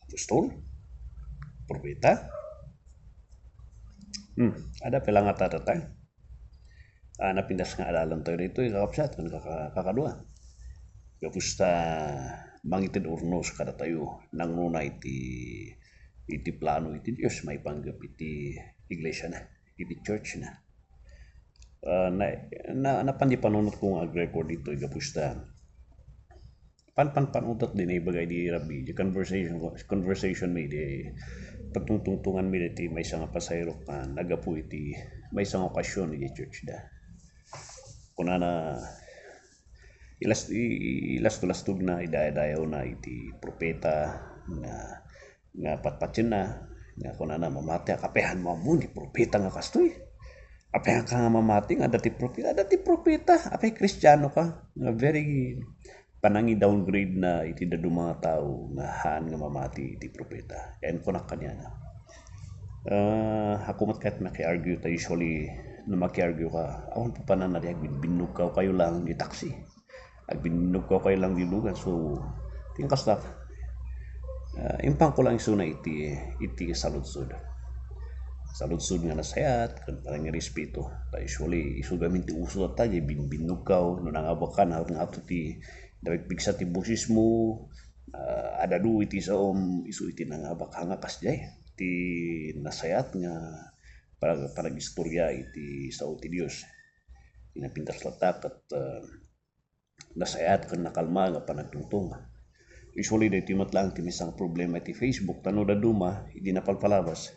Pustol, propeta. Ada pelang ata tatang. Napindas nga alalan tayo dito, kakapsat, kan kakadua. Kapusta mangitid urnos kada tayo nang nuna iti plano iti Dios may panggap iti iglesia na, iti church na. Napandi panunot kong ag-record dito, kapusta panutot din ay bagay di Rabbi, di conversation may di pagtungtungan mi iti may isang pasayro ka nagapu iti may isang okasyon iti church da. Kunana ilastog na idaya-dayaw na iti propeta nga patpatsin na nga kunana mamati kapehan mo ni propeta nga kastoy. Apehan ka nga mamati nga dati propeta, apay kristyano ka nga very panangi downgrade na iti dadu mga tao nga haan nga mamati iti propeta. And kunak kanya na. Ako mat kahit maki-argue tayo usually na maki-argue ka, awan pa panan na binug ka kayo lang di taxi. Ag binug ka kayo lang di lugan. So, tingkas na. Impang ko lang isuna iti saludsud. Saludsud nga nasayat, kan parang nga respeto. Ta usually, isu gamin ti uso at tayo, binug ka, no nangabakan, nga ato ti dawit bigsa ti busis mo, adadu iti saom isu iti nangabak hanga kasjay ti nasayat nga para istorya iti sao ti Dios pinapintas latak at nasayat kan nakalma nga panagtungtong. Usually dito matlang ti misang problema iti Facebook tano da duma hindi napalpalabas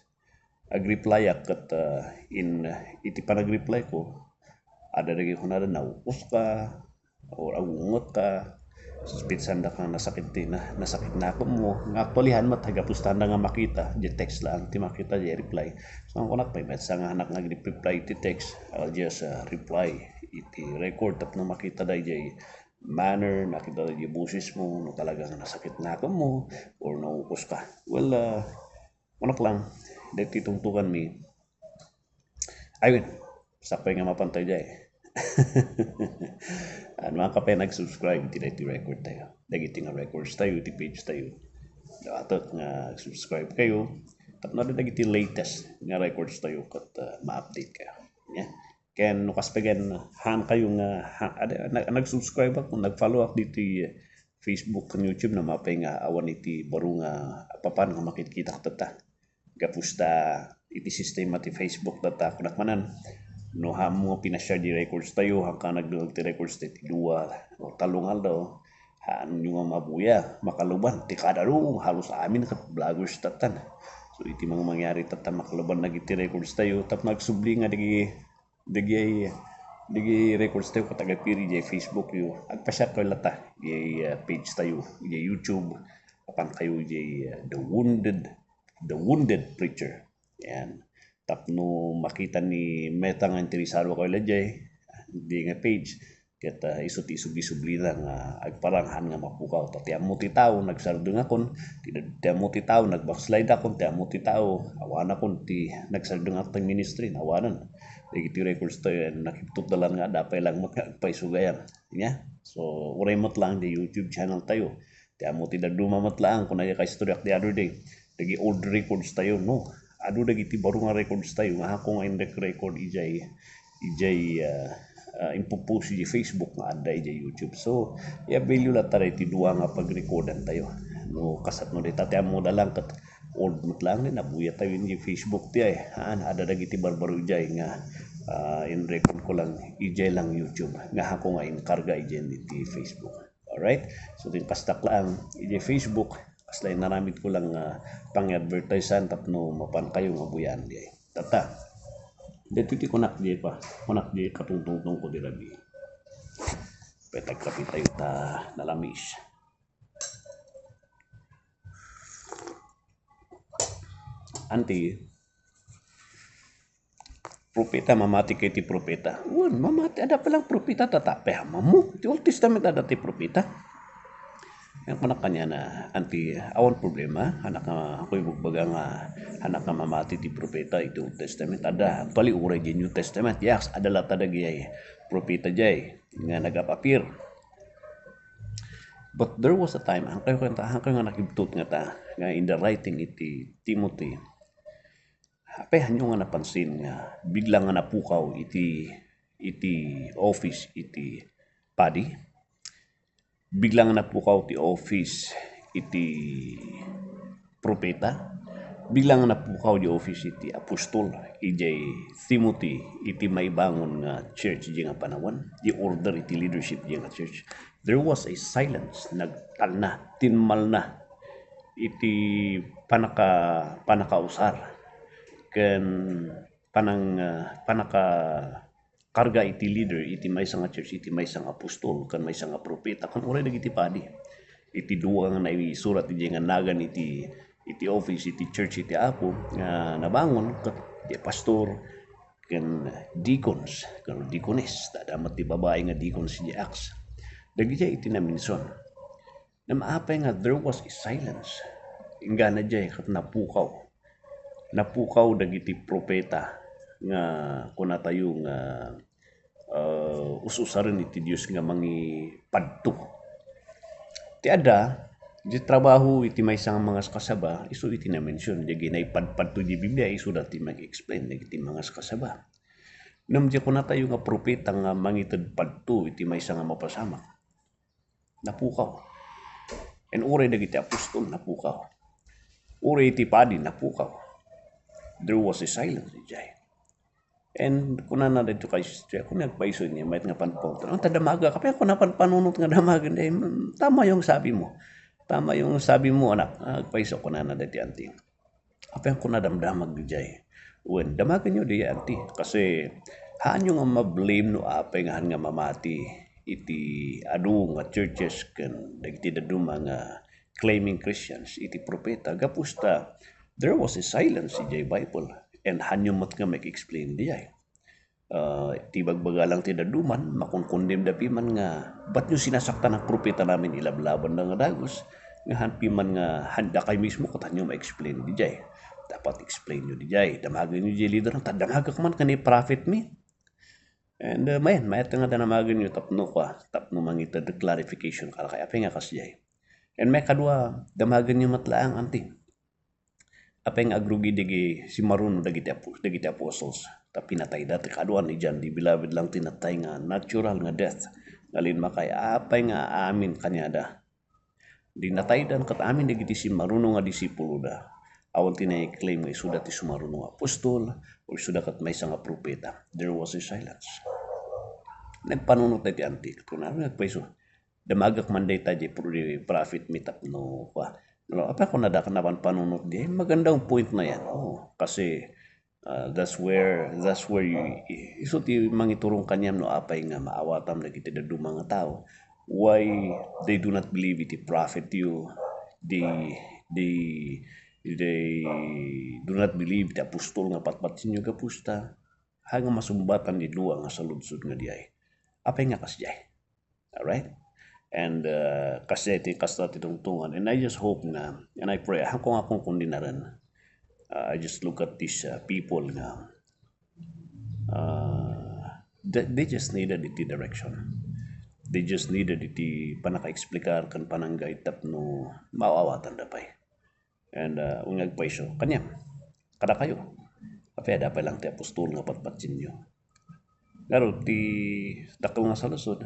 ag-reply at iti panag-reply ko ada dagi ko na naupos ka o agungot ka suspitsan da ka nasakit na ako mo nga aktualihan mat hagapustan nga makita di text lang ti makita di reply so ang kunak pay met nga anak nag-reply iti text I'll just reply iti record tap no makita da di manner nakita da di busis mo no talagang nasakit na ako mo or naupos ka well kunak lang dati tungtukan mi ayun sakay nga mapantay di mga kapay nag-subscribe iti record tayo dagiti nga records tayo iti page tayo atot nga subscribe kayo tapno dagiti latest nga records tayo kat ma-update kayo yeah. Ken no kaspagan han kayo nga nag-subscribe ako nag-follow up diti Facebook ken YouTube na mapay nga awan iti baro nga papan nga makikita tata gapusta iti sistema ti Facebook data kunak manan no hamo pinashare di records tayo hangka nagdulag ti records ti dua o talungal daw haan yung mabuya makaluban ti kada halos amin kat vloggers tatan so iti mga mangyari tatan makaluban nagiti records tayo tap nagsubli nga digi records tayo kataga piri di Facebook yu agpasya ko lata di page tayo di YouTube apan kayo di the wounded preacher yan tapno makita ni meta nga interesado ko ilajay di nga page ket isut-isubli lang agparanghan nga mapukaw tatiamo ti tao nagsardo nga kon tiamo ti tao nagbackslide akon tiamo ti tao awana kon ti nagsardo nga tang ministry awanan digiti records to nakiptutdalan nga dapay lang magpaisugayan nya so uray mat lang di YouTube channel tayo tiamo ti daduma mat lang kun ay ka istoryak the other day dagi old records tayo no adu dagiti baro nga records tayo nga ako nga indek record ijay impupus di Facebook nga adda ijay YouTube so value la taray ti duwa nga pagrecordan tayo no kasat no di tatiam mo dalang kat old mat lang din nabuya tayo di Facebook ti ay ada dagiti barbaro ijay nga in record ko lang ijay lang YouTube nga ako nga inkarga ijay di Facebook. Alright so din kastak lang ijay Facebook aslay naramid ko lang pang-advertisean tapno mapan kayo nga buyan di tata dito ti kunak di katungtong ko di Rabbi petag kapi tayo ta nalamis anti propeta mamati kay ti propeta mamati ada palang propeta tatape hamamu ti Old Testament ada ti propeta yang kunak kanya na anti awan problema anak nga ako'y bugbaga nga anak nga mamati ti propeta iti Old Testament ada actually uray di New Testament yes ada lata dagi propeta jay nga nagapapir But there was a time, hangkay nga nakibtot nga ta, nga in the writing iti Timothy, apehan nyo nga napansin nga, bigla nga napukaw iti office iti padi, bigla nga napukaw ti office iti propeta, bigla nga napukaw di office iti apostol, ijay Timothy, iti maibangon nga church di nga panawan, di order iti leadership di nga church. There was a silence, nagtalna, tinmal na, iti panakausar, ken panaka karga iti leader, iti maysa nga church, iti maysa nga apostol, ken maysa nga propeta, kan uray dagiti padi. Iti duwa nga naisurat iti nga nagan iti office, iti church, iti apo, nga nabangon, ket iti pastor, ken deacons, ken deaconess, tadamat ti babae nga deacons iti Acts. Dagiti iti naminson. Na maapay nga there was a silence. Ingana jay kat napukaw. Napukaw dagiti propeta nga kuna tayo nga ususaran iti Dios nga mangi padto. Ti ada di trabaho iti maysa nga mga kasaba isu iti na-mention di ginaypadpadto di Biblia isu dati mag-explain dagiti mga kasaba. Nam di kuna tayo nga propeta nga mangited padto iti maysa nga mapasamak. Napukaw. And uray dagiti apostol napukaw. Uray iti padi napukaw. There was a silence ijay. And kuna na dito kay siya, kung nagpaiso niya, may nga panpong. Ang tadamaga, kapag ako napanpanunot nga damagan, tama yung sabi mo. Tama yung sabi mo, anak. Nagpaiso ko na dito, auntie. Kapag ako nadamdamag ijay. When damagan nyo di, auntie. Kasi, haan yung ma-blame no apay nga mamati iti adu nga churches ken dagiti daduma nga claiming Christians iti propeta gapusta there was a silence iti Bible and hanyo mat nga make-explain diay. Ti bagbagalang ti daduman makon-condemn da piman nga ba't nyo sinasaktan ang propeta namin ilablaban na nga dagos nga hanpi man nga handa kay mismo kat hanyo ma-explain diay. Dapat explain nyo diay. Damagan nyo diay leader ang tadamaga ka man kanay prophet me. And mayat nga danamagan nyo tapno mangita the clarification kala kaya apay nga kasjay. And may kadwa damagan nyo matlaang anting. Apay nga agrugi digi si Maruno dagiti apostles. Ta pinatay dati kadwa ni John di beloved lang tinatay nga natural nga death. Ngalin makay apay nga amin kanyada. Di natay dan kat amin dagiti si Maruno nga disipulo da. Awal tinay-claim nga isuda ti sumaruno nga apostol o isuda kat may nga propeta. There was a silence. Nagpanunot na ti antik. Kung ano nagpaiso, damagak manday tayo prophet meetup no pa. Apa ko nadakan naman panunot di, magandang point na yan. Kasi that's where iso ti mangiturong kanyam no apay nga maawatam na kita da mga tao. Why they do not believe iti prophet you, they do not believe the apostol nga patpatin nyo kapusta hanggang masumbatan ni luwa nga sa ludsud nga diay. Apay nga kasjay. Alright? And kasi iti kasta titungtungan. And I just hope na, and I pray, kung akong kundinaran, I just look at these people nga, they just needed iti direction. They just needed iti panaka-explikar kan pananggay tapno maawawatan dapay. And ungag pa iso, kanya, kada kayo, apay dapay lang ti apostol nga patpatin nyo. Pero ti dakal nga sa lusod,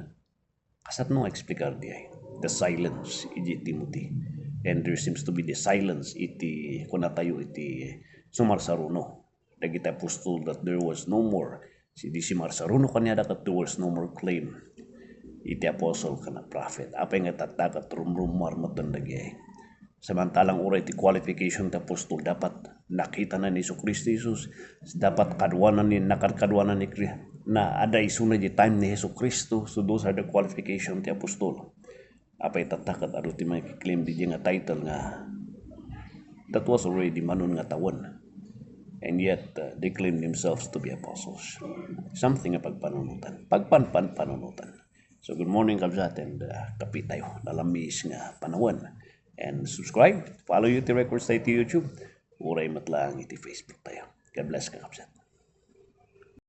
kasat nung explikar di ay, the silence iti Timothy. And there seems to be the silence iti, kuna tayo iti sumarsaruno. Dagiti apostol that there was no more, si Marsaruno kanya that there was no more claim iti apostle kana prophet. Apay nga tatakat rumrumar matandagi ay. Samantalang uray ti qualification ti apostol dapat nakita na ni Jesucristo Jesus, dapat kadwanan ni na ada isuna di time ni Jesucristo. So those are the qualification ti apostol. Apay tatakat ado ti claim di nga title nga that was already manon nga tawon. And yet they claim themselves to be apostles. Something nga pagpanunutan. Panunutan. So good morning kabsat and kapit tayo nalamis nga panawan. And subscribe, follow UT Records tayo to YouTube. Uray matlaang iti Facebook tayo. God bless ka kapsat.